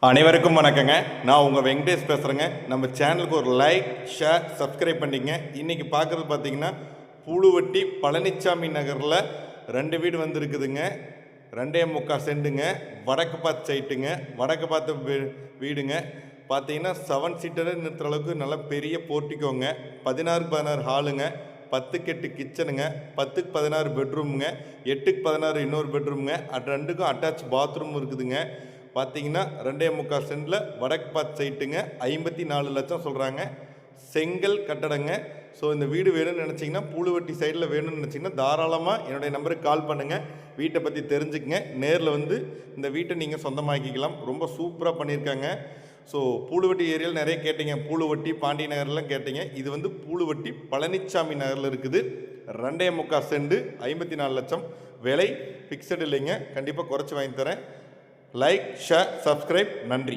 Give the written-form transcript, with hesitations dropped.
அனைவருக்கும் வணக்கங்க. நான் உங்கள் வெங்கடேஷ் பேசுகிறேங்க. நம்ம சேனலுக்கு ஒரு லைக், ஷேர், சப்ஸ்கிரைப் பண்ணிங்க. இன்றைக்கி பார்க்குறது பார்த்தீங்கன்னா புழுவட்டி பழனிசாமி நகரில் 2 வீடு வந்துருக்குதுங்க. 2.25 சென்ட்டுங்க. வடக்கு பார்த்து சைட்டுங்க. வடக்கு பார்த்து வீடுங்க. பார்த்தீங்கன்னா 7 சீட்டரை நிறுத்துற அளவுக்கு நல்ல பெரிய போர்ட்டிக்கோங்க. 16க்கு 16 ஹாலுங்க. 10க்கு 8 கிச்சனுங்க. 10க்கு 16 பெட்ரூமுங்க. 8க்கு 16 இன்னொரு பெட்ரூமுங்க. 2க்கும் அட்டாச் பாத்ரூம் இருக்குதுங்க. பார்த்தீங்கன்னா 2.25 சென்டில் வடக்கு பார்த்து சைட்டுங்க. 54 லட்சம் சொல்கிறாங்க. செங்கல் கட்டடங்க. ஸோ இந்த வீடு வேணும்னு நினச்சிங்கன்னா, புழுவட்டி சைடில் வேணும்னு நினச்சிங்கன்னா தாராளமாக என்னுடைய நம்பருக்கு கால் பண்ணுங்கள். வீட்டை பற்றி தெரிஞ்சுக்கங்க. நேரில் வந்து இந்த வீட்டை நீங்கள் சொந்தமாக்கிக்கலாம். ரொம்ப சூப்பராக பண்ணியிருக்காங்க. ஸோ புழுவட்டி ஏரியாவில் நிறைய கேட்டீங்க. புழுவட்டி பாண்டி நகர்லாம் கேட்டீங்க. இது வந்து புழுவட்டி பழனிசாமி நகரில் இருக்குது. 2.25 சென்ட் 54 லட்சம். விலை ஃபிக்ஸடு இல்லைங்க. கண்டிப்பாக குறைச்சி வாங்கி தரேன். Like, share, subscribe. நன்றி.